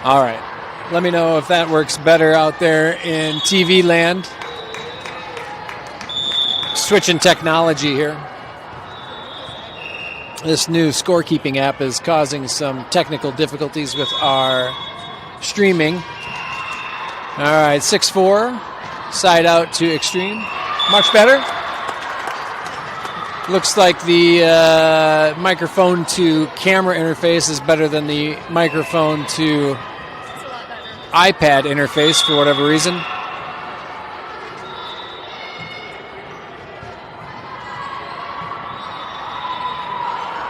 All right. Let me know if that works better out there in TV land. Switching technology here. This new scorekeeping app is causing some technical difficulties with our streaming. All right, 6-4. Side out to Xtreme. Much better. Looks like the microphone to camera interface is better than the microphone to iPad interface for whatever reason.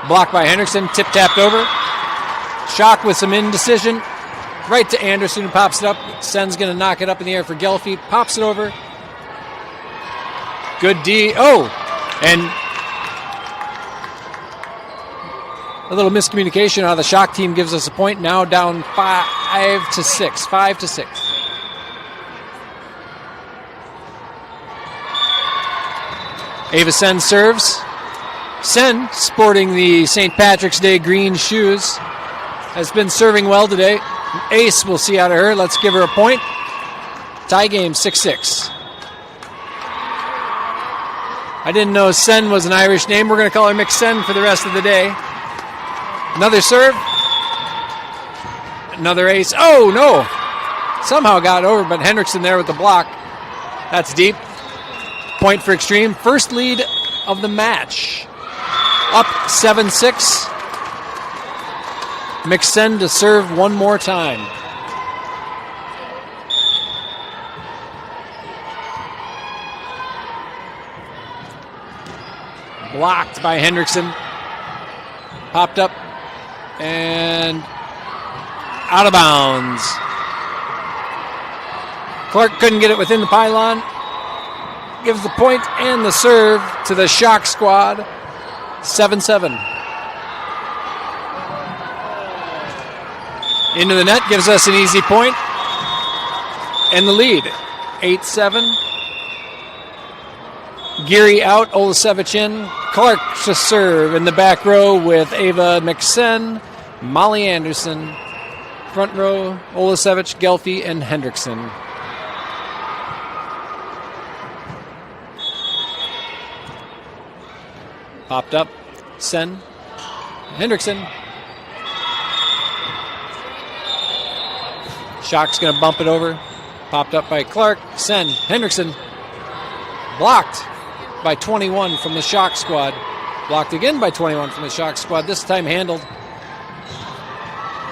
Blocked by Hendrickson, tip-tapped over. Shock with some indecision. Right to Anderson, who pops it up. Sen's going to knock it up in the air for Gelfi. Pops it over. Good D. Oh! And a little miscommunication out of the Shock team gives us a point. Now down 5-6. 5-6. Ava Sen serves. Sen, sporting the St. Patrick's Day green shoes, has been serving well today. Ace we'll see out of her. Let's give her a point. Tie game, 6-6. I didn't know Sen was an Irish name. We're going to call her McSen for the rest of the day. Another serve. Another ace. Oh, no. Somehow got over, but Hendrickson there with the block. That's deep. Point for Xtreme. First lead of the match. Up 7-6. McSen to serve one more time. Blocked by Hendrickson. Popped up and out of bounds. Clark couldn't get it within the pylon. Gives the point and the serve to the Shock squad. 7-7. Into the net gives us an easy point. And the lead. 8-7. Geary out, Olasevich in. Clark to serve in the back row with Ava McSen, Molly Anderson. Front row, Olasevich, Gelfi, and Hendrickson. Popped up, Sen, Hendrickson. Shock's going to bump it over. Popped up by Clark, Sen, Hendrickson. Blocked by 21 from the Shock squad. Blocked again by 21 from the Shock squad. This time handled.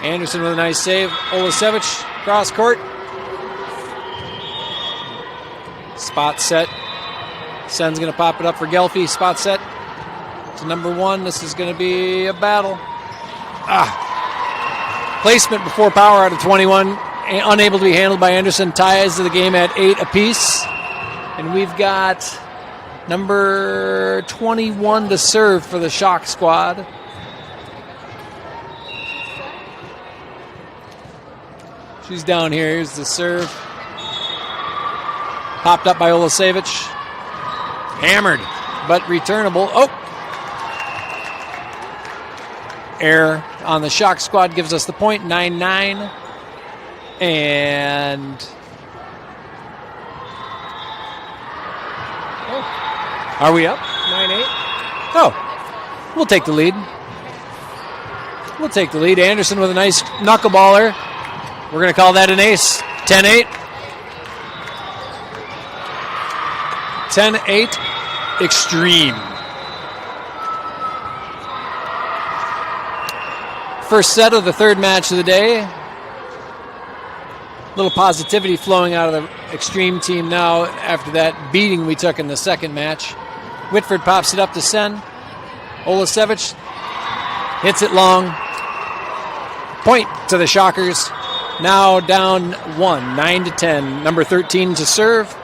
Anderson with a nice save. Olasevich, cross court. Spot set. Sen's going to pop it up for Gelfi. Spot set. To number one. This is going to be a battle. Placement before power out of 21. Unable to be handled by Anderson. Ties to the game at 8 apiece. And we've got number 21 to serve for the Shock squad. She's down here. Here's the serve. Popped up by Olasevich. Hammered, but returnable. Oh! Error on the Shock squad gives us the point. 9-9. And are we up? 9-8? Oh, we'll take the lead. We'll take the lead. Anderson with a nice knuckleballer. We're going to call that an ace. 10-8. 10-8. Xtreme. First set of the third match of the day. Little positivity flowing out of the Xtreme team now after that beating we took in the second match. Whitford pops it up to Sen. Olasevich hits it long. Point to the Shockers. Now down 1, 9-10. Number 13 to serve.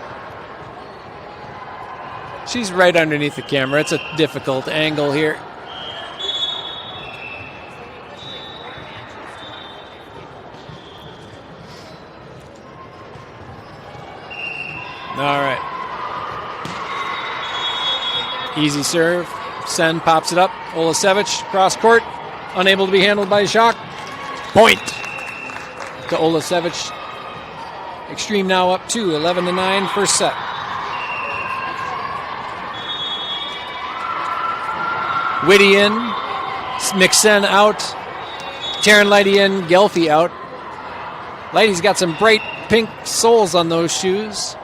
She's right underneath the camera. It's a difficult angle here. All right. Easy serve. Sen pops it up. Olasevich, cross court. Unable to be handled by Shock. Point. to Olasevich. Xtreme now up 2, 11-9, first set. Whitty in, Mixen out, Taryn Lighty in, Gelfie out. Lighty's got some bright pink soles on those shoes.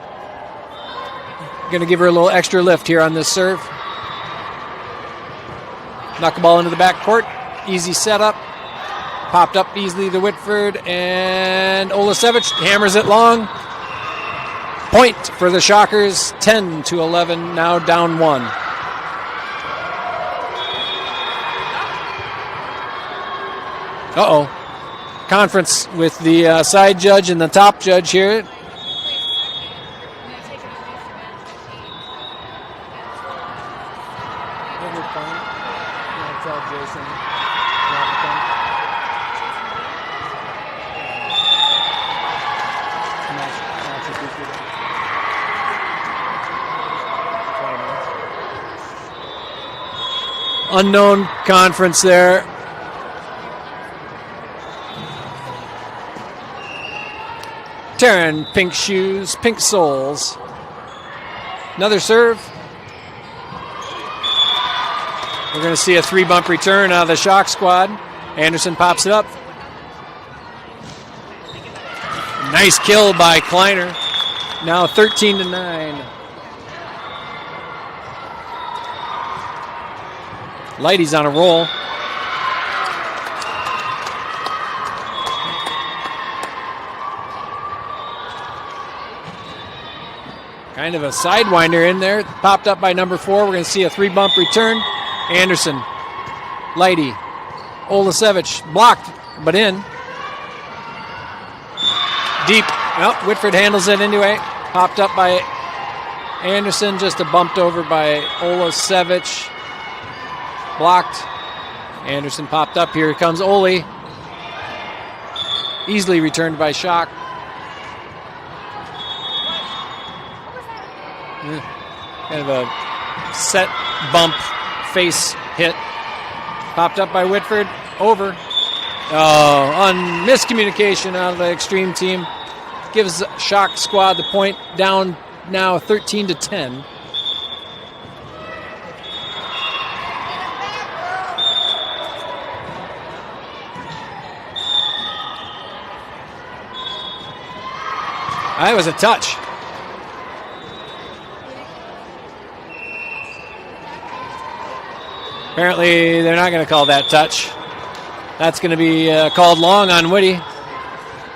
Going to give her a little extra lift here on this serve. Knuckleball into the back court. Easy setup. Popped up easily to Whitford, and Olasevich hammers it long. Point for the Shockers, 10-11, now down 1. Uh-oh. Conference with the side judge and the top judge here. Unknown conference there. Taryn, pink shoes, pink soles. Another serve. We're going to see a 3-bump return out of the Shock squad. Anderson pops it up. Nice kill by Kleiner. Now 13-9. Lighty's on a roll. Kind of a sidewinder in there. Popped up by number 4. We're going to see a 3-bump return. Anderson, Lighty, Olasevich, blocked, but in. Deep. Well, Whitford handles it anyway. Popped up by Anderson, just bumped over by Olasevich. Blocked. Anderson popped up. Here comes Ole. Easily returned by Shock. Kind of a set bump face hit. Popped up by Whitford. Over. Oh, on miscommunication out of the Xtreme team. Gives Shock squad the point, down now 13-10. That was a touch. Apparently, they're not going to call that touch. That's going to be called long on Whitty.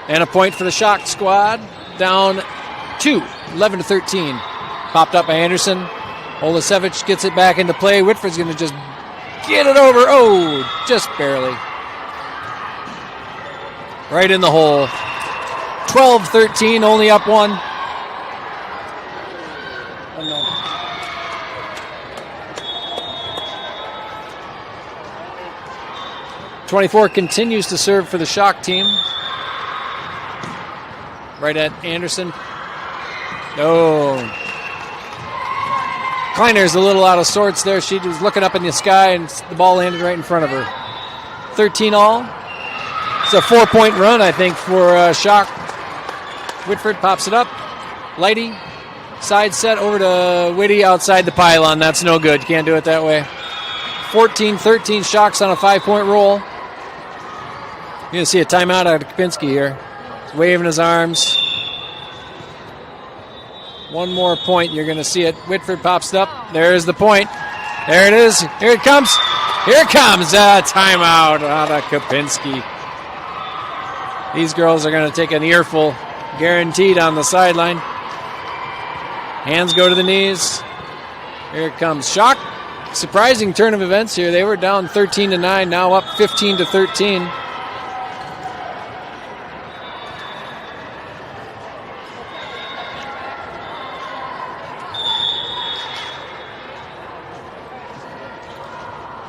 And a point for the Shock squad. Down 2, 11-13. Popped up by Anderson. Olasevich gets it back into play. Whitford's going to just get it over. Oh, just barely. Right in the hole. 12-13, only up 1. Oh, no. '24 continues to serve for the Shock team. Right at Anderson. No. Kleiner's a little out of sorts there. She was looking up in the sky and the ball landed right in front of her. 13 all. It's a 4-point run, I think, for Shock. Whitford pops it up. Lighty. Side set over to Whitty outside the pylon. That's no good. Can't do it that way. 14-13. Shock's on a 5-point roll. You're going to see a timeout out of Kapinski here. He's waving his arms. One more point. You're going to see it. Whitford pops it up. There's the point. There it is. Here it comes. Here it comes. Timeout out of Kapinski. These girls are going to take an earful. Guaranteed on the sideline. Hands go to the knees. Here it comes. Shock. Surprising turn of events here. They were down 13-9, now up 15-13.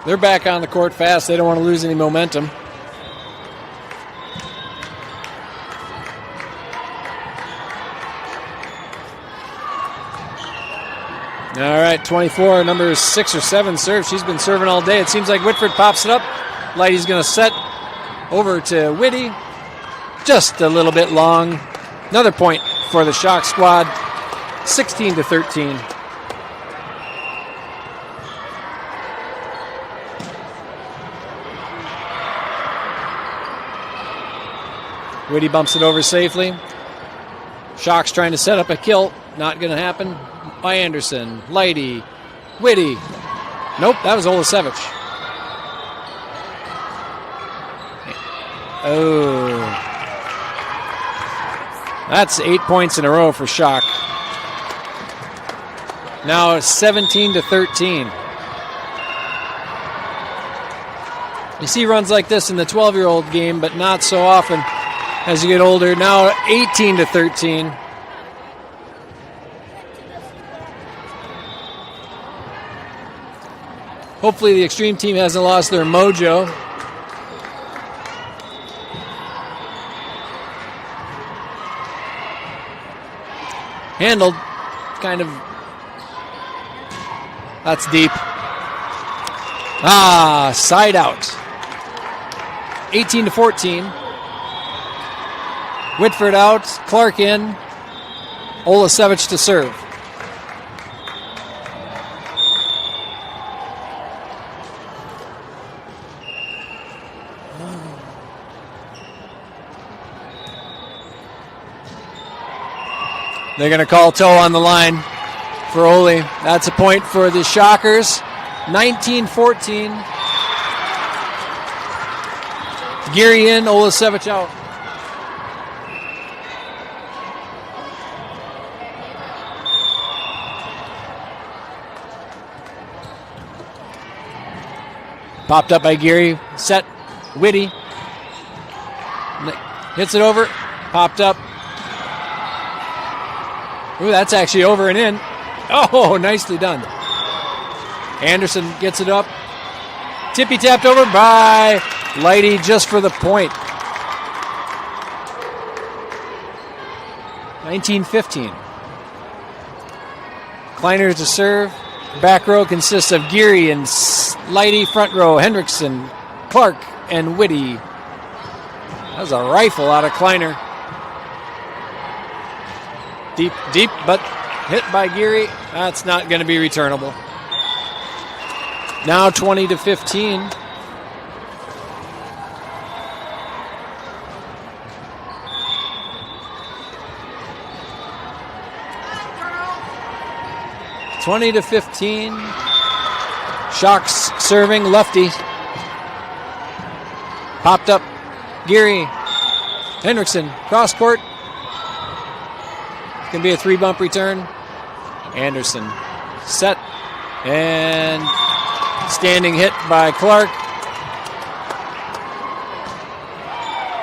They're back on the court fast. They don't want to lose any momentum. All right, 24, number 6 or 7 serve. She's been serving all day. It seems like Whitford pops it up. Lighty's going to set over to Whitty. just a little bit long. Another point for the Shock squad, 16-13. Whitty bumps it over safely. Shock's trying to set up a kill. Not going to happen. By Anderson. Lighty. Whitty. Nope, that was Olasevich. Oh. That's 8 points in a row for Shock. Now 17-13. You see runs like this in the 12-year-old game, but not so often as you get older. Now 18-13. Hopefully the Xtreme team hasn't lost their mojo. Handled, kind of. That's deep. Side out. 18-14. Whitford out, Clark in, Olasevich to serve. They're going to call toe on the line for Ole. That's a point for the Shockers. 19-14. Geary in, Olasevich out. Popped up by Geary. Set. Whitty. Hits it over. Popped up. Ooh, that's actually over and in. Oh, nicely done. Anderson gets it up. Tippy tapped over by Lighty just for the point. 19-15. Kleiner to serve. Back row consists of Geary and Lighty. Front row, Hendrickson, Clark, and Whitty. That was a rifle out of Kleiner. Deep, but hit by Geary. That's not going to be returnable. Now 20-15. Shock's serving lefty. Popped up. Geary. Hendrickson. Cross court. It's going to be a 3-bump return. Anderson. Set. And standing hit by Clark.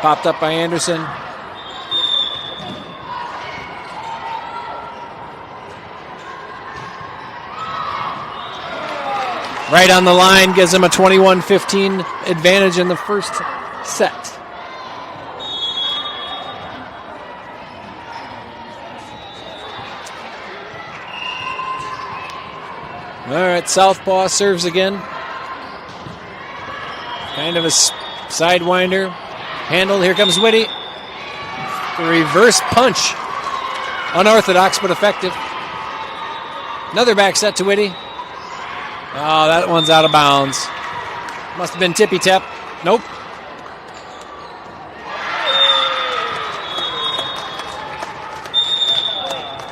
Popped up by Anderson. Right on the line, gives him a 21-15 advantage in the first set. All right, Southpaw serves again. Kind of a sidewinder. Handled, here comes Whitty. The reverse punch. Unorthodox, but effective. Another back set to Whitty. Oh, that one's out of bounds. Must have been tippy tap. Nope.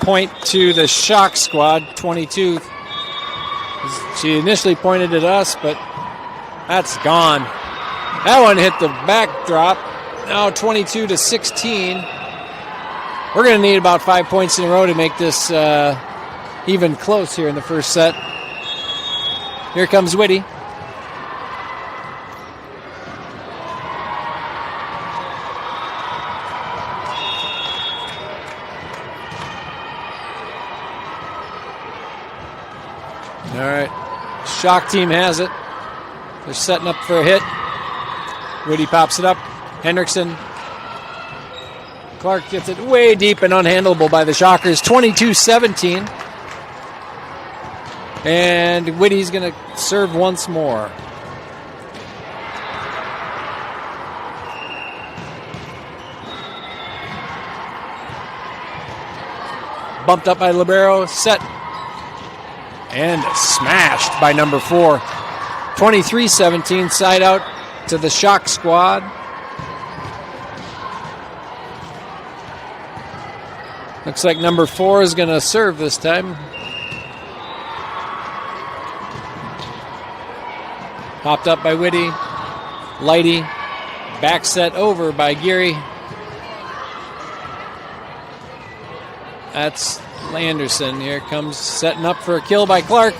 Point to the Shock squad, 22. She initially pointed at us, but that's gone. That one hit the backdrop. Now 22-16. We're going to need about 5 points in a row to make this even close here in the first set. Here comes Whitty. All right. Shock team has it. They're setting up for a hit. Whitty pops it up. Hendrickson. Clark gets it way deep and unhandleable by the Shockers. 22-17. And Whitty's going to serve once more. bumped up by libero, set, and smashed by number 4. 23-17, side out to the Shock squad. Looks like number 4 is going to serve this time. Popped up by Whitty. Lighty. Back set over by Geary. That's Anderson. Here comes setting up for a kill by Clark.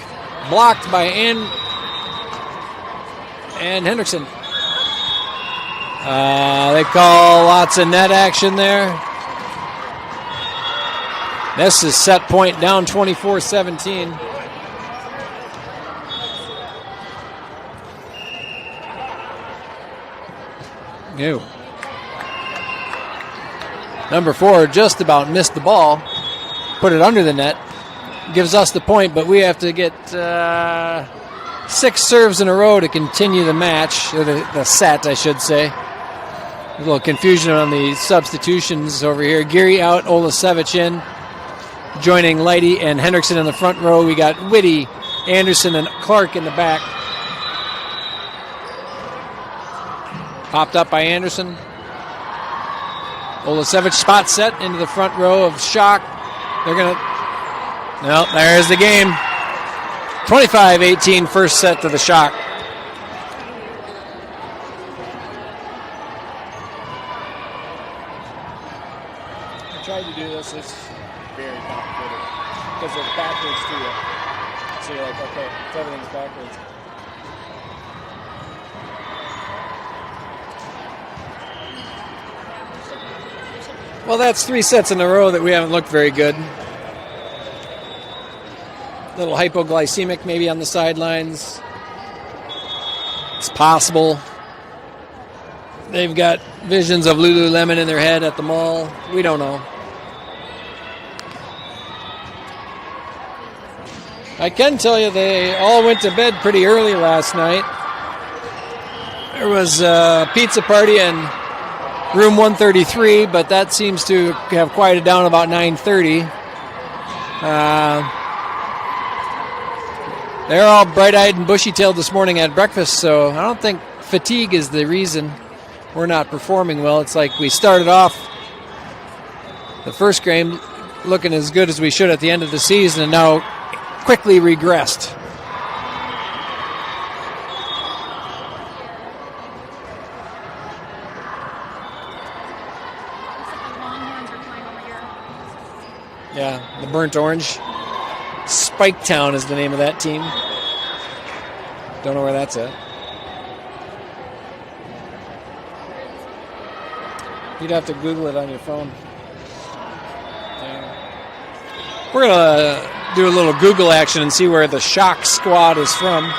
Blocked by and Hendrickson. They call lots of net action there. This is set point down 24-17. New. Number 4 just about missed the ball. Put it under the net. Gives us the point, but we have to get 6 serves in a row to continue the match, or the set, I should say. A little confusion on the substitutions over here. Geary out, Olasevich in. Joining Lighty and Hendrickson in the front row. We got Whitty, Anderson, and Clark in the back. Popped up by Anderson. Olasevich spot set into the front row of Shock. They're going to... No, there's the game. 25-18, first set to the Shock. I tried to do this. It's very complicated because it's backwards to you. So you're like, okay, everything's backwards. Well, that's 3 sets in a row that we haven't looked very good. Little hypoglycemic maybe on the sidelines. It's possible. They've got visions of Lululemon in their head at the mall. We don't know. I can tell you they all went to bed pretty early last night. There was a pizza party in room 133, but that seems to have quieted down about 9:30. They're all bright-eyed and bushy-tailed this morning at breakfast, so I don't think fatigue is the reason we're not performing well. It's like we started off the first game looking as good as we should at the end of the season and now quickly regressed. Yeah, the Burnt Orange. Spiketown is the name of that team. Don't know where that's at. You'd have to Google it on your phone. Yeah. We're going to do a little Google action and see where the Shock squad is from.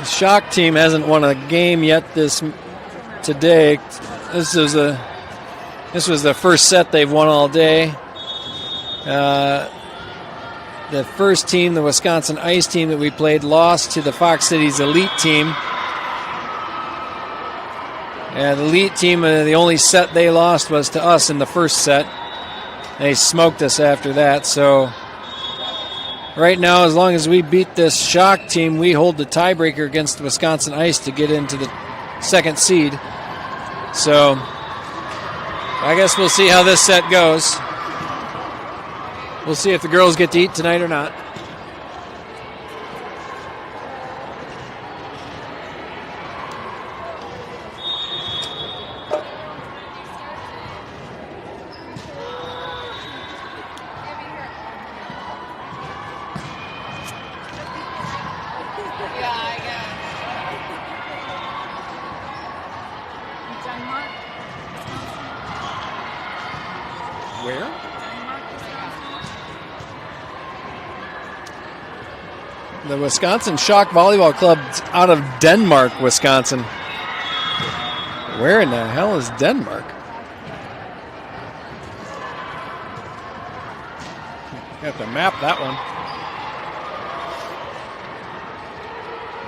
Shock team hasn't won a game yet today. This was the first set they've won all day. The first team, the Wisconsin Ice team that we played, lost to the Fox Cities Elite team. And the Elite team, the only set they lost was to us in the first set. They smoked us after that, so right now, as long as we beat this Shock team, we hold the tiebreaker against the Wisconsin Ice to get into the second seed. So I guess we'll see how this set goes. We'll see if the girls get to eat tonight or not. The Wisconsin Shock Volleyball Club out of Denmark, Wisconsin. Where in the hell is Denmark? You have to map that one.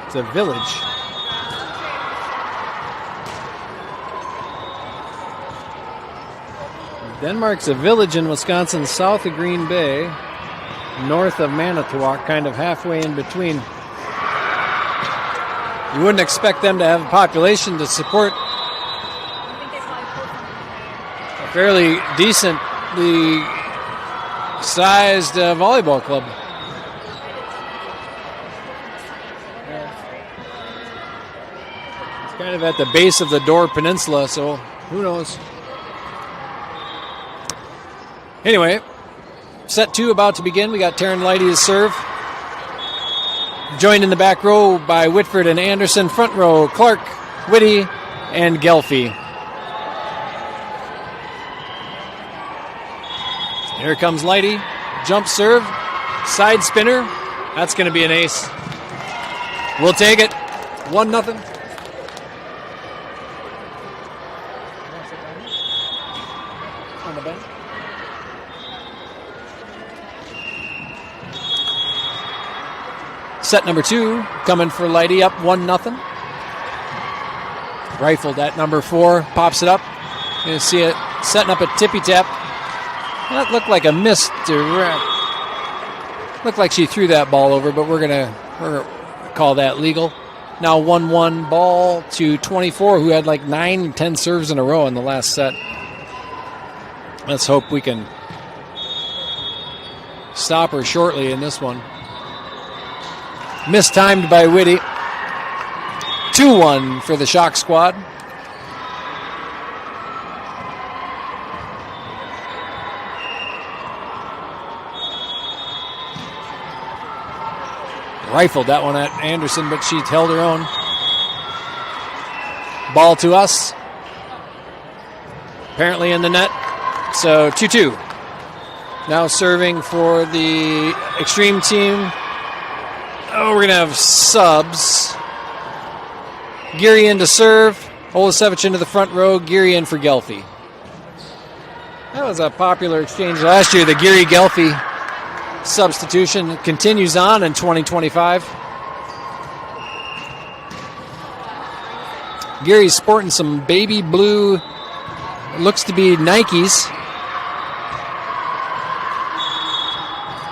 It's a village. Denmark's a village in Wisconsin, south of Green Bay, north of Manitowoc, kind of halfway in between. You wouldn't expect them to have a population to support a fairly decently sized volleyball club. It's kind of at the base of the Door Peninsula, so who knows? Anyway, set 2 about to begin. We got Taryn Leidy to serve. Joined in the back row by Whitford and Anderson. Front row, Clark, Whitty, and Gelfie. Here comes Leidy. Jump serve. Side spinner. That's going to be an ace. We'll take it. 1-0. On the bench. Set number 2 coming for Leidy, up 1-0. Rifled at number 4, pops it up. You see it setting up a tippy tap. That looked like a misdirect. Looked like she threw that ball over, but we're gonna call that legal. Now 1-1 ball to 24, who had like 9-10 serves in a row in the last set. Let's hope we can stop her shortly in this one. Mistimed by Whitty. 2-1 for the Shock squad. Rifled that one at Anderson, but she held her own. Ball to us. Apparently in the net. So 2-2. Now serving for the Xtreme team. Oh, we're going to have subs. Geary in to serve. Olasevich into the front row. Geary in for Gelfie. That was a popular exchange last year. The Geary-Gelfie substitution continues on in 2025. Geary's sporting some baby blue, looks to be Nikes.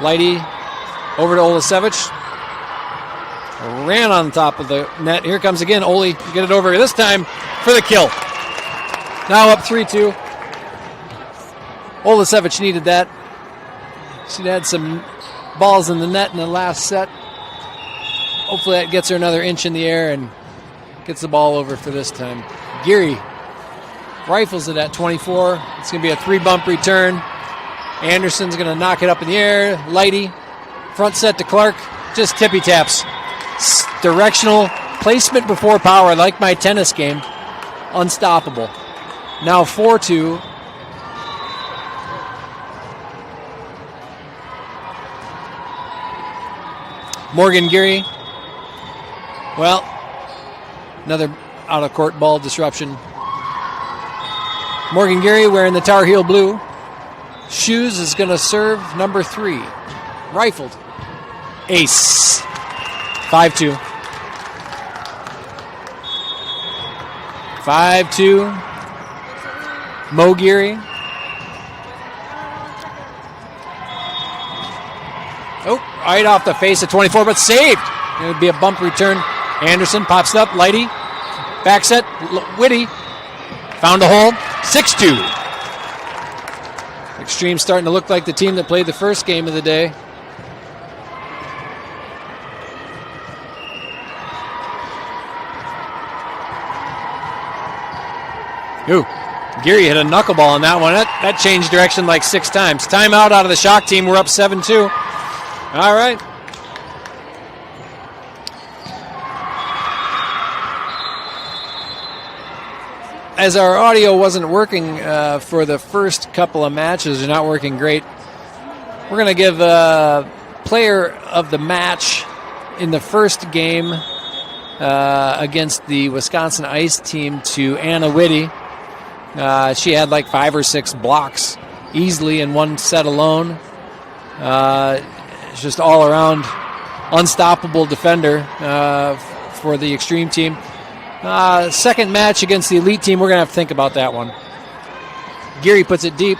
Leidy over to Olasevich. Ran on top of the net. Here comes again Ole to get it over this time for the kill. Now up 3-2. Olasevich needed that. She'd had some balls in the net in the last set. Hopefully that gets her another inch in the air and gets the ball over for this time. Geary rifles it at 24. It's going to be a 3-bump return. Anderson's going to knock it up in the air. Leidy, front set to Clark. Just tippy taps. Directional placement before power, like my tennis game. Unstoppable. Now 4-2. Morgan Geary. Well, another out-of-court ball disruption. Morgan Geary wearing the Tar Heel blue. Shoes is going to serve number 3. Rifled. Ace. 5-2. 5-2. Mo Geary. Oh, right off the face of 24, but saved. It would be a bump return. Anderson pops it up. Leidy. Back set. Whitty. Found a hole. 6-2. Xtreme starting to look like the team that played the first game of the day. Ooh, Geary hit a knuckleball on that one. That changed direction like 6 times. Timeout out of the Shock team. We're up 7-2. All right. As our audio wasn't working for the first couple of matches, they're not working great, we're going to give player of the match in the first game against the Wisconsin Ice team to Anna Whitty. She had like 5 or 6 blocks easily in one set alone. Just all around unstoppable defender for the Xtreme team. Second match against the elite team, we're going to have to think about that one. Geary puts it deep.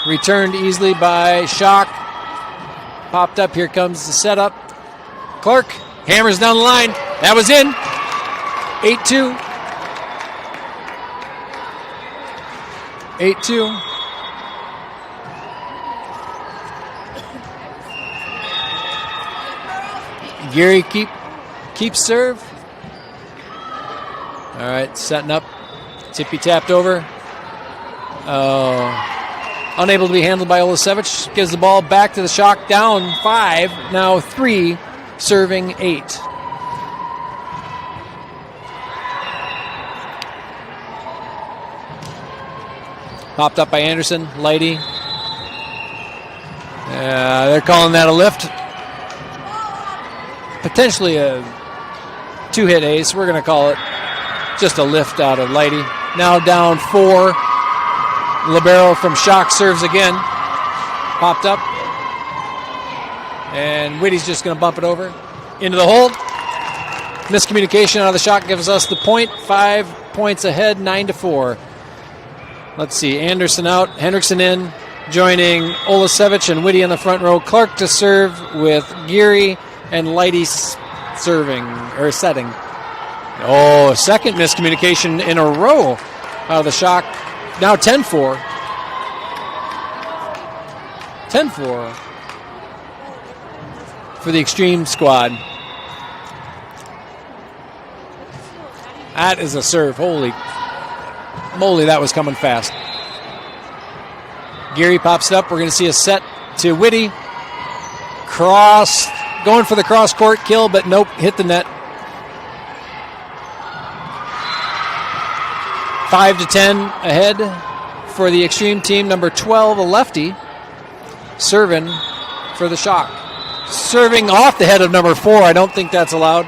Returned easily by Schock. Popped up. Here comes the setup. Clark hammers down the line. That was in. 8-2. 8-2. Geary keeps serve. All right, setting up. Tippy tapped over. Unable to be handled by Olasevich. Gives the ball back to the Schock. Down 5. Now 3. Serving 8. Popped up by Anderson. Lighty. They're calling that a lift. Potentially a 2-hit ace. We're going to call it just a lift out of Lighty. Now down 4. Libero from Schock serves again. Popped up. And Whitty's just going to bump it over. Into the hole. Miscommunication out of the Schock gives us the point. 5 points ahead, 9-4. Let's see. Anderson out. Hendrickson in. Joining Olasevich and Whitty in the front row. Clark to serve with Geary and Lighty serving or setting. Oh, second miscommunication in a row out of the Schock. Now 10-4. 10-4 for the Xtreme squad. That is a serve. Holy moly, that was coming fast. Geary pops it up. We're going to see a set to Whitty. Cross. Going for the cross-court kill, but nope, hit the net. 5-10 ahead for the Xtreme team. Number 12, a lefty, serving for the Schock. Serving off the head of number 4. I don't think that's allowed.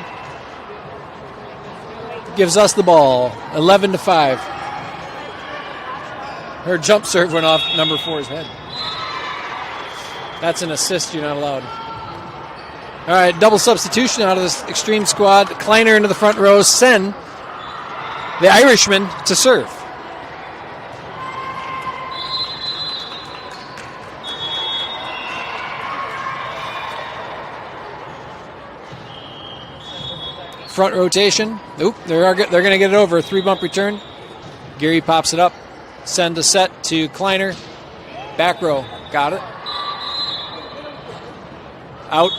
Gives us the ball. 11-5. Her jump serve went off number 4's head. That's an assist. You're not allowed. All right, double substitution out of this Xtreme squad. Kleiner into the front row. Sen, the Irishman, to serve. Front rotation. Oop, they're going to get it over. A 3-bump return. Geary pops it up. Send a set to Kleiner. Back row. Got it. Out.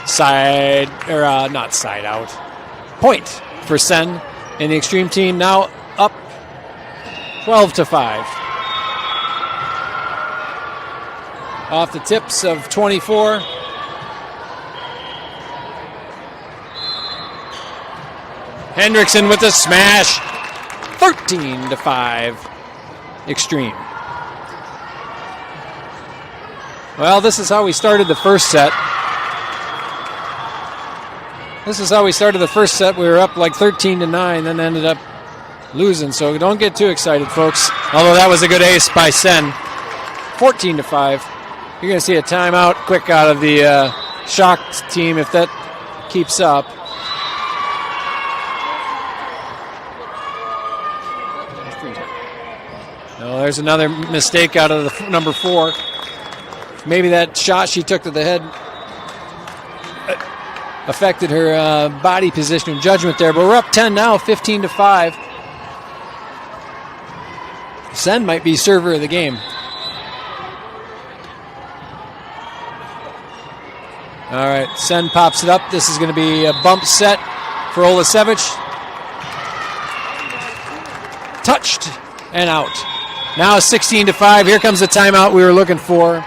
Side, or not side out. Point for Sen in the Xtreme team. Now up 12-5. Off the tips of 24. Hendrickson with a smash. 13-5. Xtreme. Well, this is how we started the first set. This is how we started the first set. We were up like 13-9, then ended up losing. So don't get too excited, folks. Although that was a good ace by Sen. 14-5. You're going to see a timeout quick out of the Schock team if that keeps up. No, there's another mistake out of the number 4. Maybe that shot she took to the head affected her body position and judgment there. But we're up 10 now, 15-5. Sen might be server of the game. All right, Sen pops it up. This is going to be a bump set for Olasevich. Touched and out. Now 16-5. Here comes the timeout we were looking for.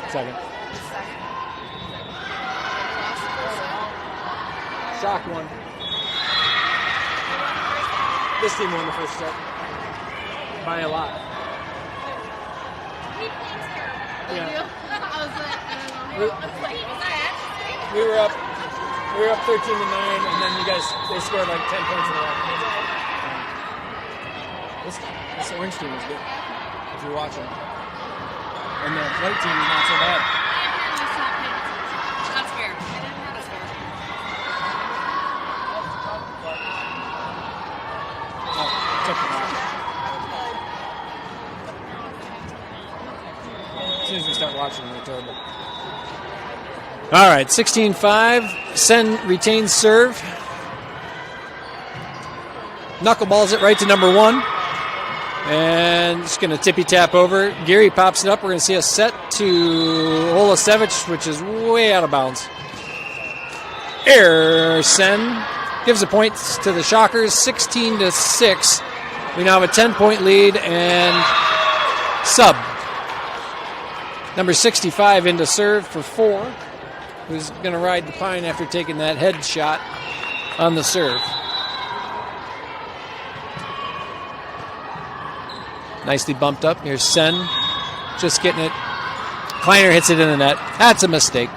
Second. Schock won. This team won the first set by a lot. Yeah. I was like, I don't know. We were up 13-9, and then they scored like 10 points in a row. This orange team is good, if you're watching. And the white team is not so bad. That's fair. That's fair. Oh, took it off. As soon as we start watching, they're terrible. All right, 16-5. Sen retains serve. Knuckleballs it right to number 1. And just going to tippy-tap over. Geary pops it up. We're going to see a set to Olasevich, which is way out of bounds. Sen gives the points to the Shockers, 16-6. We now have a 10-point lead and sub. Number 65 into serve for 4, who's going to ride the pine after taking that head shot on the serve. Nicely bumped up. Here's Sen, just getting it. Kleiner hits it in the net. That's a mistake.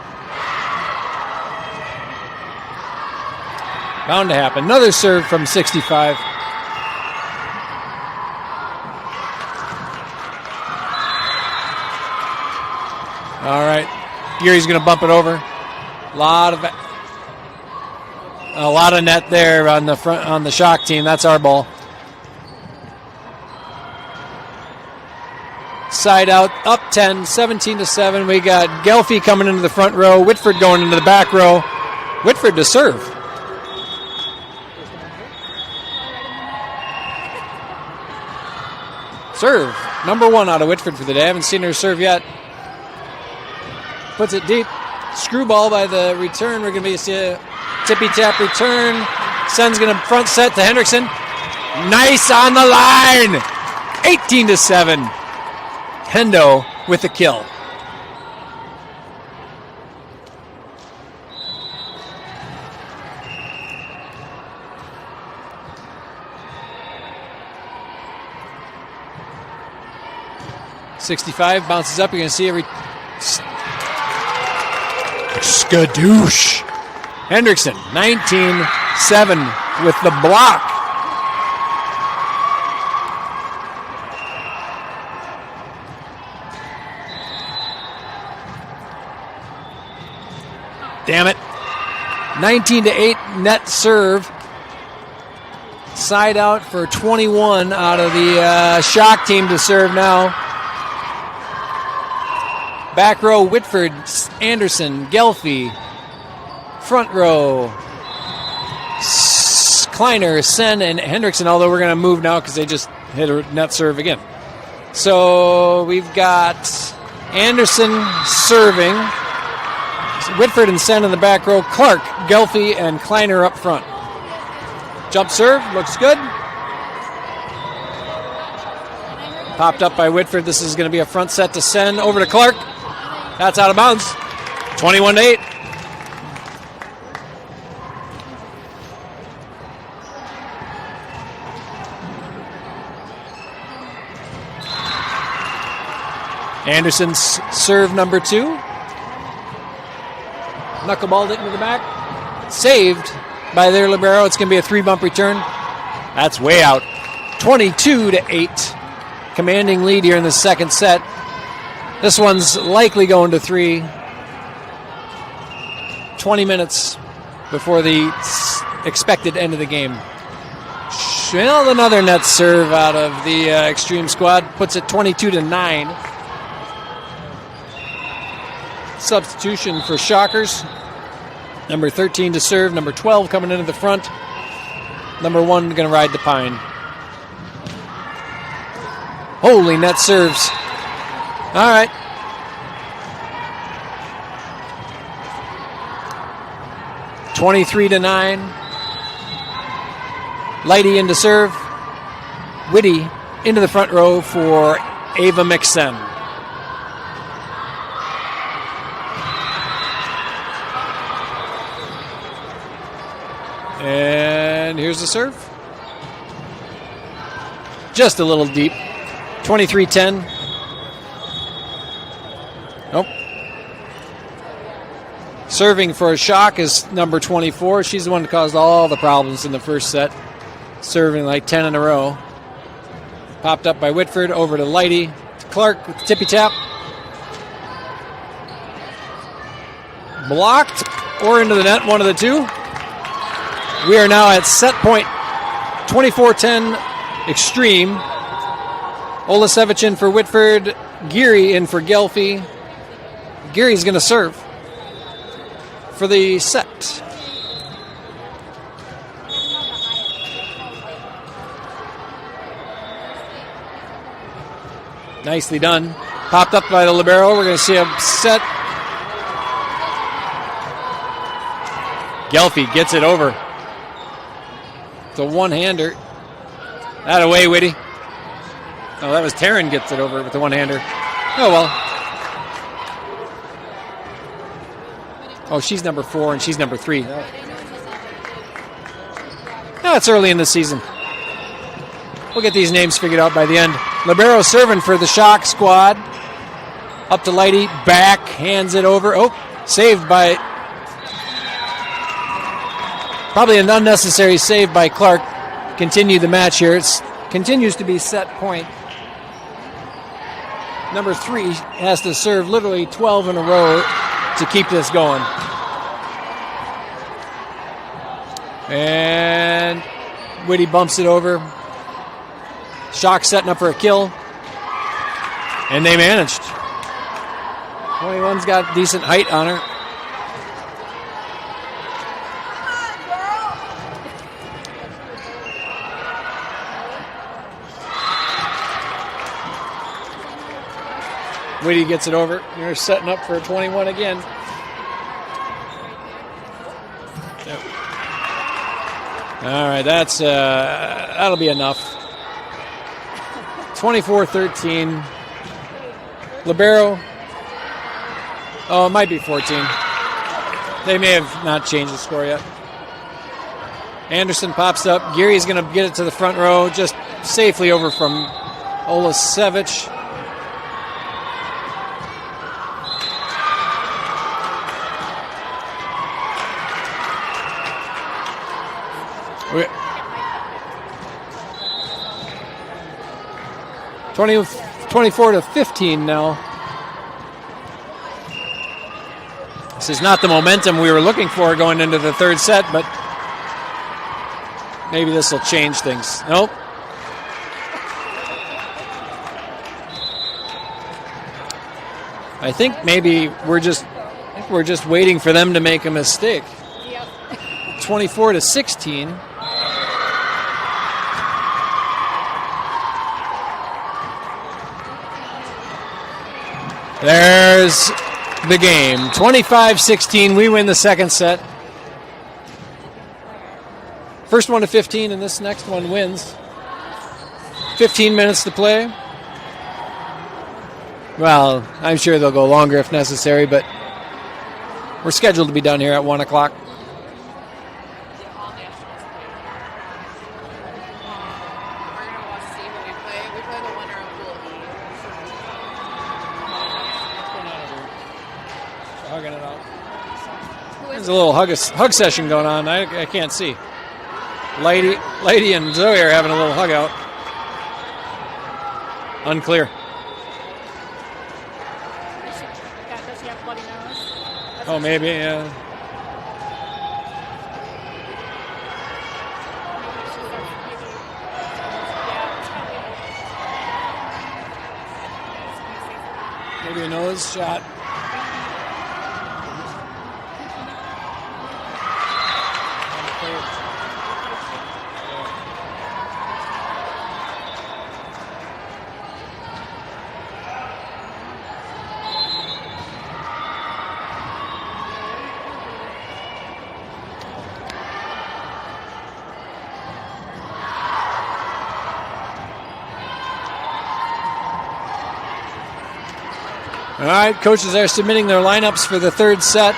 Bound to happen. Another serve from 65. All right. Geary's going to bump it over. A lot of net there on the front on the Shock team. That's our ball. Side out, up 10, 17-7. We got Gelfie coming into the front row. Whitford going into the back row. Whitford to serve. Serve. Number 1 out of Whitford for the day. I haven't seen her serve yet. Puts it deep. Screwball by the return. We're going to see a tippy-tap return. Sen's going to front set to Hendrickson. Nice on the line. 18-7. Hendo with the kill. .65 bounces up. You're going to see a skadoosh. Hendrickson, 19-7 with the block. Damn it. 19-8 net serve. Side out for 21 out of the Shock team to serve now. Back row, Whitford, Anderson, Gelfie. Front row, Kleiner, Sen, and Hendrickson, although we're going to move now because they just hit a net serve again. So we've got Anderson serving. Whitford and Sen in the back row. Clark, Gelfie, and Kleiner up front. Jump serve, looks good. Popped up by Whitford. This is going to be a front set to Sen. Over to Clark. That's out of bounds. 21-8. Anderson's serve number 2. Knuckleballed it into the back. Saved by their libero. It's going to be a 3-bump return. That's way out. 22-8. Commanding lead here in the second set. This one's likely going to 3. 20 minutes before the expected end of the game. Well, another net serve out of the Xtreme squad. Puts it 22-9. Substitution for Shockers. Number 13 to serve. Number 12 coming into the front. Number 1 going to ride the pine. Holy net serves. All right. (23-9). Lighty into serve. Whitty into the front row for Ava Mixen. And here's the serve. Just a little deep. 23-10. Nope. Serving for Shock is number 24. She's the one that caused all the problems in the first set. Serving like 10 in a row. Popped up by Whitford, over to Lighty. To Clark with the tippy tap. Blocked or into the net, one of the two. We are now at set point 24-10 Xtreme. Olasevich in for Whitford. Geary in for Gelfie. Geary's going to serve for the set. Nicely done. Popped up by the libero. We're going to see a set. Gelfie gets it over. It's a one-hander. That away, Whitty. Oh, that was Taryn gets it over with the one-hander. Oh, well. Oh, she's number 4 and she's number 3. No, it's early in the season. We'll get these names figured out by the end. Libero serving for the Shock squad. Up to Lighty. Back. Hands it over. Oh, saved by... Probably an unnecessary save by Clark. Continue the match here. It continues to be set point. Number 3 has to serve literally 12 in a row to keep this going. And Whitty bumps it over. Shock setting up for a kill. And they managed. 21's got decent height on her. Whitty gets it over. You're setting up for a 21 again. Yep. All right, that'll be enough. 24-13. Libero. Oh, it might be 14. They may have not changed the score yet. Anderson pops up. Geary's going to get it to the front row, just safely over from Olasevich. Okay. 24-15 now. This is not the momentum we were looking for going into the third set, but maybe this will change things. Nope. I think maybe we're just waiting for them to make a mistake. Yep. 24-16. There's the game. 25-16. We win the second set. First one to 15, and this next one wins. 15 minutes to play. Well, I'm sure they'll go longer if necessary, but we're scheduled to be done here at 1 o'clock. Hugging it out. There's a little hug session going on. I can't see. Lady and Zoe are having a little hug out. Unclear. Does she have bloody nose? Oh, maybe, yeah. Maybe a nose shot. All right, coaches are submitting their lineups for the third set.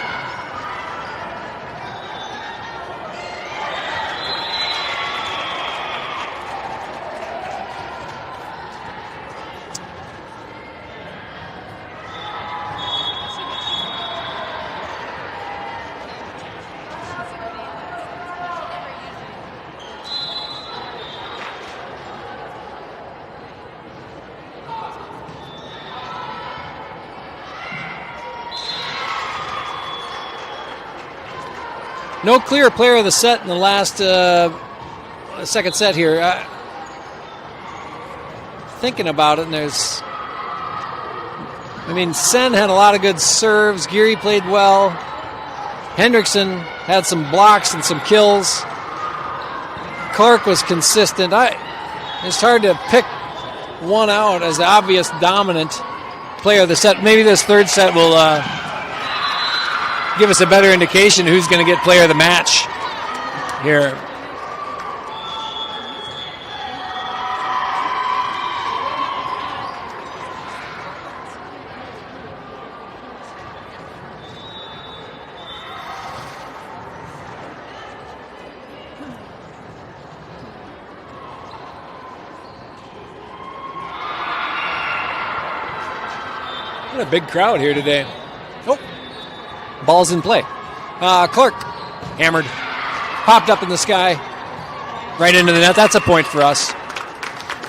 No clear player of the set in the last second set here. Thinking about it, and Sen had a lot of good serves. Geary played well. Hendrickson had some blocks and some kills. Clark was consistent. It's hard to pick one out as the obvious dominant player of the set. Maybe this third set will give us a better indication who's going to get player of the match here. What a big crowd here today. Oh, ball's in play. Clark hammered, popped up in the sky, right into the net. That's a point for us.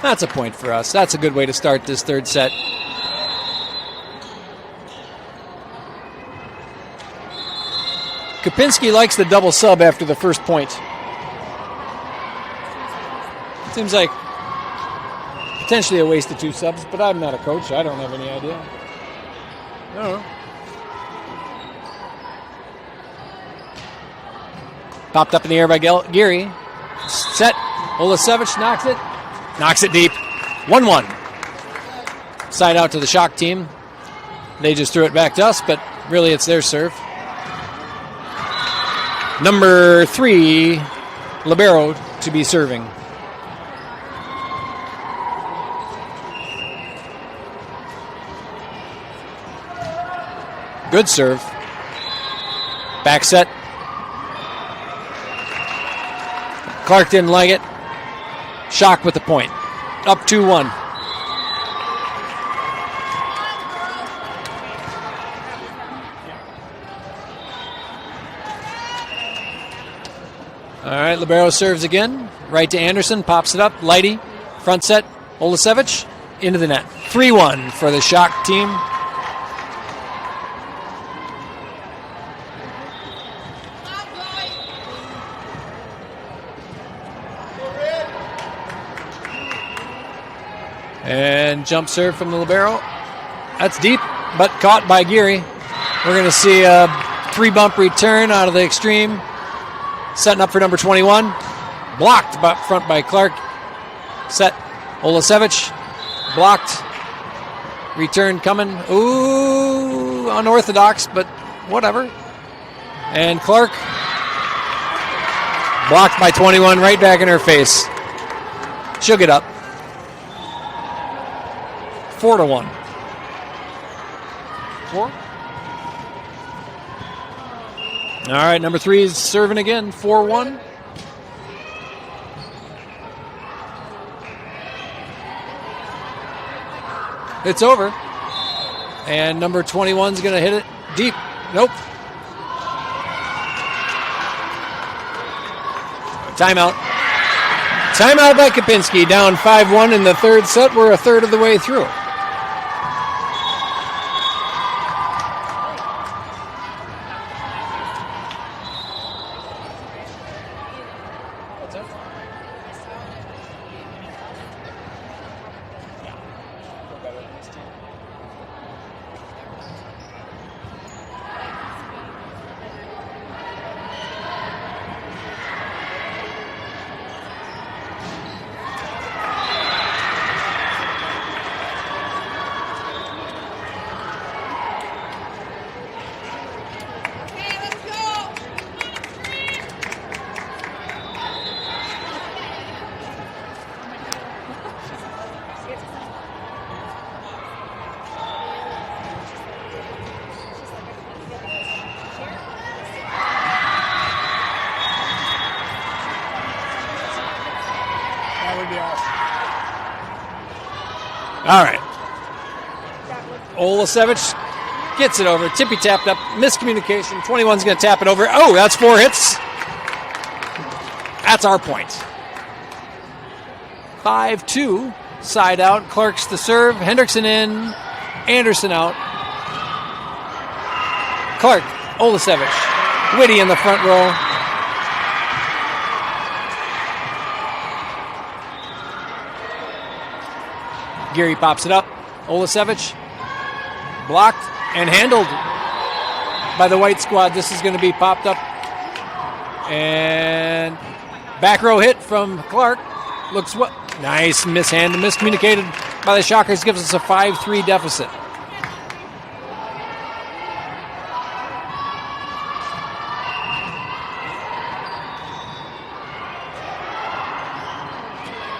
That's a point for us. That's a good way to start this third set. Kopinski likes the double sub after the first point. Seems like potentially a waste of 2 subs, but I'm not a coach. I don't have any idea. I don't know. Popped up in the air by Geary. Set. Olasevich knocks it deep. 1-1. Side out to the Shock team. They just threw it back to us, but really it's their serve. Number 3, libero to be serving. Good serve. Back set. Clark didn't like it. Shock with the point. Up 2-1. All right, libero serves again. Right to Anderson. Pops it up. Lighty. Front set. Olasevich. Into the net. 3-1 for the Shock team. And jump serve from the libero. That's deep, but caught by Geary. We're going to see a 3-bump return out of the Xtreme. Setting up for number 21. Blocked up front by Clark. Set. Olasevich. Blocked. Return coming. Ooh, unorthodox, but whatever. And Clark. Blocked by 21 right back in her face. She'll get up. 4-1. 4? All right, number 3 is serving again. 4-1. It's over. And number 21 is going to hit it deep. Nope. Timeout. Timeout by Kopinski. Down 5-1 in the third set. We're a third of the way through. All right. Olasevich gets it over. Tippy tapped up. Miscommunication. 21's going to tap it over. Oh, that's 4 hits. That's our point. 5-2. Side out. Clark's the serve. Hendrickson in. Anderson out. Clark. Olasevich. Whitty in the front row. Geary pops it up. Olasevich blocked and handled by the white squad. This is going to be popped up. And back row hit from Clark. Looks what? Nice miscommunicated by the Shockers. Gives us a 5-3 deficit.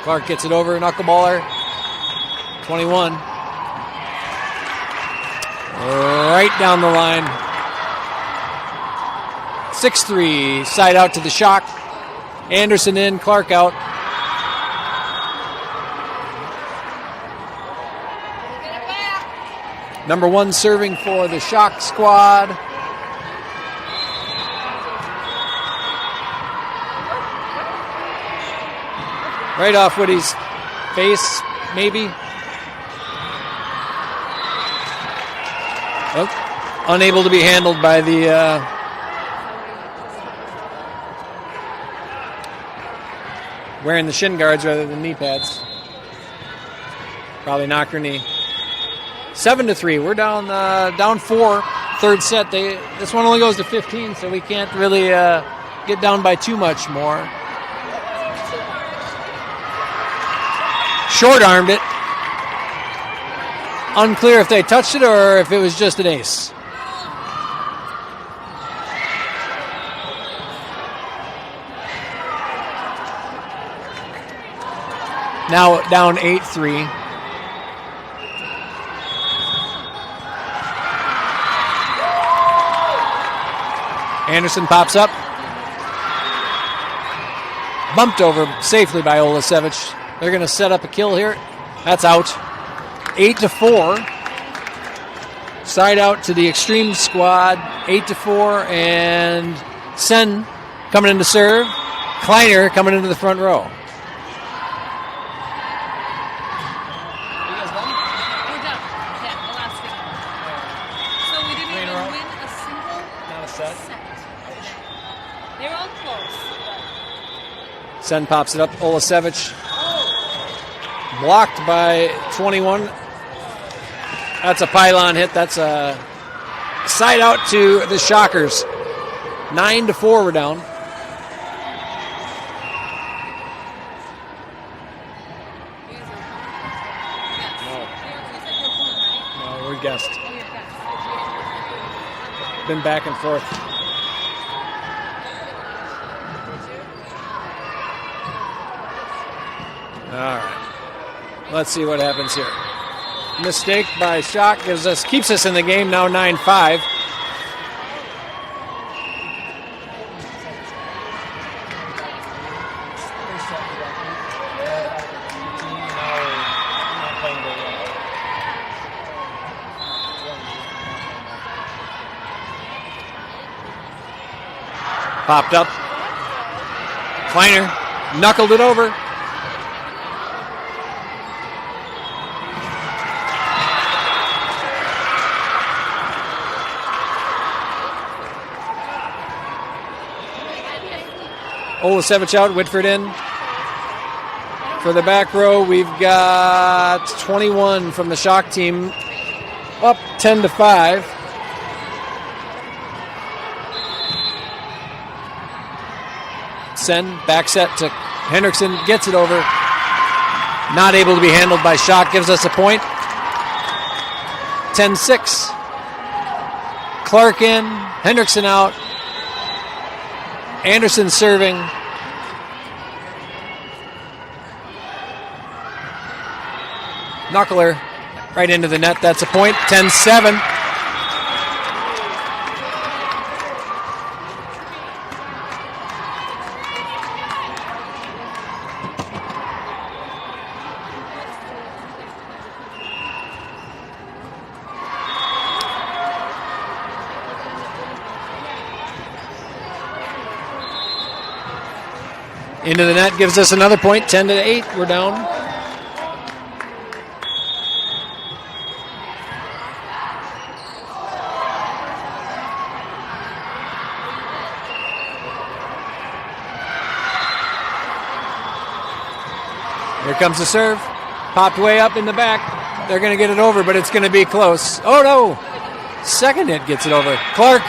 Clark gets it over, knuckleballer. 21. Right down the line. 6-3. Side out to the Shock. Anderson in, Clark out. Number 1 serving for the Shock squad. Right off Woody's face, maybe. Oh, unable to be handled by the wearing the shin guards rather than knee pads. Probably knocked her knee. 7-3. We're down 4. Third set. This one only goes to 15, so we can't really get down by too much more. Short-armed it. Unclear if they touched it or if it was just an ace. Now down 8-3. Anderson pops up. Bumped over safely by Olasevich. They're going to set up a kill here. That's out. 8-4. Side out to the Xtreme squad. 8-4. And Sen coming in to serve. Kleiner coming into the front row. We're done. Yeah, the last game. So we didn't even win a single set. They were all close. Sen pops it up. Olasevich blocked by 21. That's a pylon hit. That's a side out to the Shockers. 9-4 we're down. No, we're guessed. Been back and forth. All right. Let's see what happens here. Mistake by Shock keeps us in the game now 9-5. Popped up. Kleiner knuckled it over. Olasevich out, Whitford in. For the back row, we've got 21 from the Shock team, up 10-5. Sen, back set to Hendrickson, gets it over. Not able to be handled by Shock, gives us a point. 10-6. Clark in, Hendrickson out. Anderson serving. Knuckler right into the net. That's a point. 10-7. Into the net gives us another point. 10-8. We're down. Here comes the serve. Popped way up in the back. They're going to get it over, but it's going to be close. Oh, no. Second hit gets it over. Clark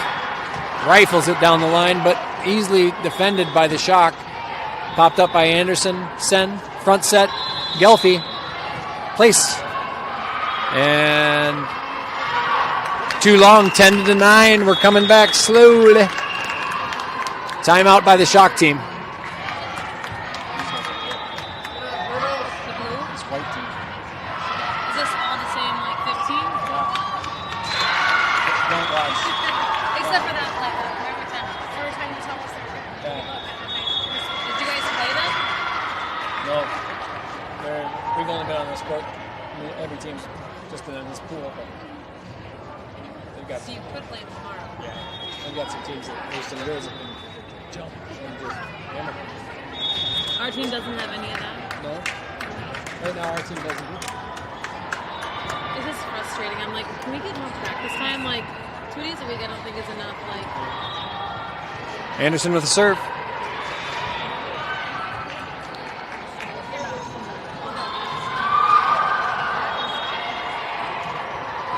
rifles it down the line, but easily defended by the Shock. Popped up by Anderson. Sen. Front set. Gelfi. Place. And too long. 10-9. We're coming back slowly. Timeout by the Shock team. Every team's just in this pool, but they've got. So you could play tomorrow. Yeah, they've got some teams that there's some girls that can jump and just hammer. Our team doesn't have any of that. No, right now our team doesn't. It's just frustrating. I'm like, can we get more practice time? Like 2 days a week, I don't think is enough. Like Anderson with the serve.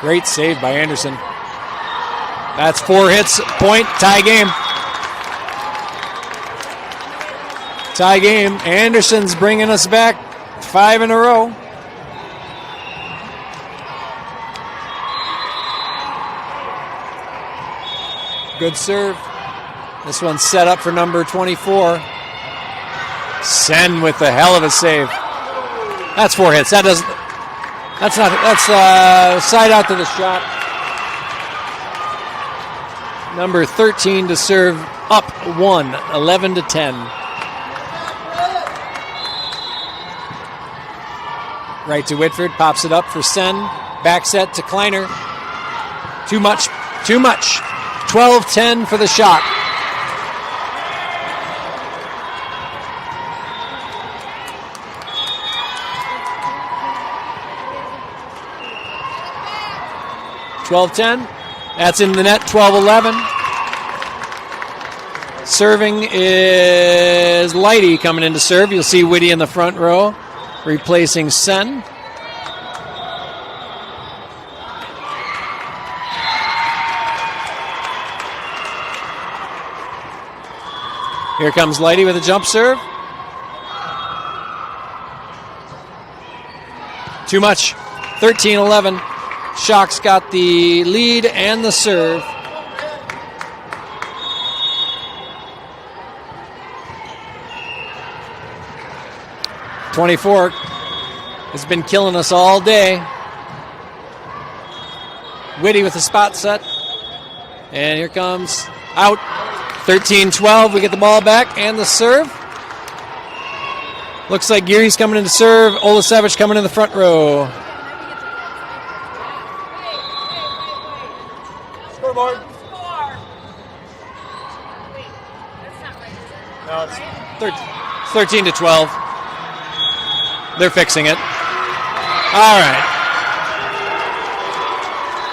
Great save by Anderson. That's 4 hits, point, tie game. Tie game. Anderson's bringing us back 5 in a row. Good serve. This one's set up for number 24. Sen with a hell of a save. That's 4 hits. That's side out to the shot. Number 13 to serve up 1, 11-10. Right to Whitford, pops it up for Sen. Back set to Kleiner. Too much. 12-10 for the Shock. That's in the net, 12-11. Serving is Lighty coming in to serve. You'll see Whitty in the front row, replacing Sen. Here comes Lighty with a jump serve. Too much, 13-11. Shock's got the lead and the serve. .24 has been killing us all day. Whitty with the spot set. And here comes out. 13-12. We get the ball back and the serve. Looks like Geary's coming in to serve. Olasevich coming in the front row. Scoreboard. No, it's 13-12. They're fixing it. All right.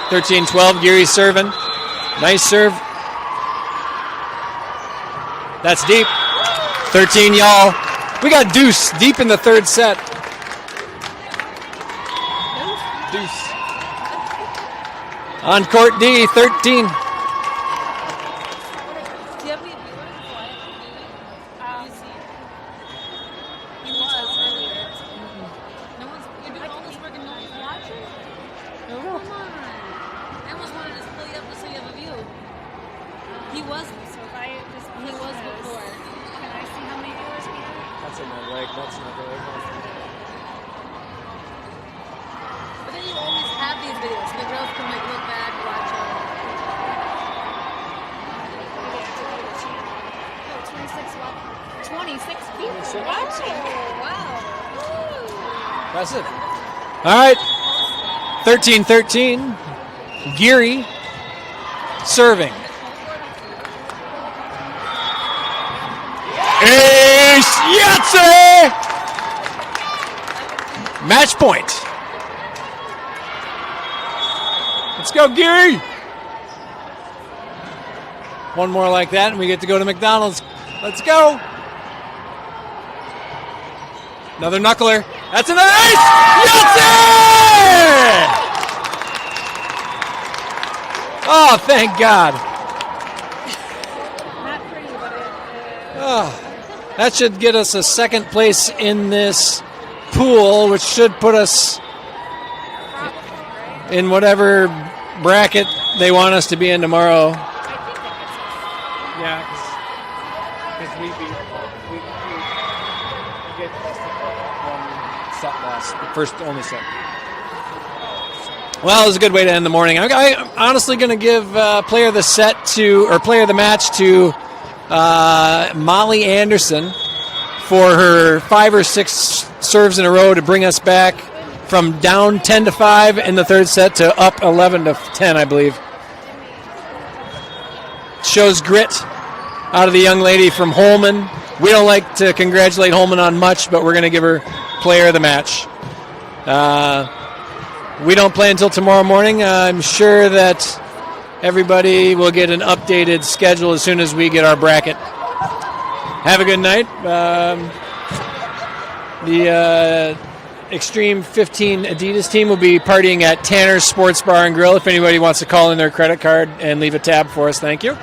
13-12. Geary's serving. Nice serve. That's deep. 13 y'all. We got deuce deep in the third set. Deuce. On court D, 13. Impressive. All right. 13-13. Geary serving. Ace Yahtzee! Match point. Let's go, Geary. One more like that, and we get to go to McDonald's. Let's go. Another knuckler. That's an ace! Yahtzee! Oh, thank God. Not pretty, but Oh, that should get us a second place in this pool, which should put us in whatever bracket they want us to be in tomorrow. Yeah, because we get one set loss, the first only set. Well, it was a good way to end the morning. I'm honestly going to give player of the match to Molly Anderson for her 5 or 6 serves in a row to bring us back from down 10-5 in the third set to up 11-10, I believe. Shows grit out of the young lady from Holman. We don't like to congratulate Holman on much, but we're going to give her player of the match. We don't play until tomorrow morning. I'm sure that everybody will get an updated schedule as soon as we get our bracket. Have a good night. The Xtreme 15 Adidas team will be partying at Tanner's Sports Bar and Grill if anybody wants to call in their credit card and leave a tab for us. Thank you.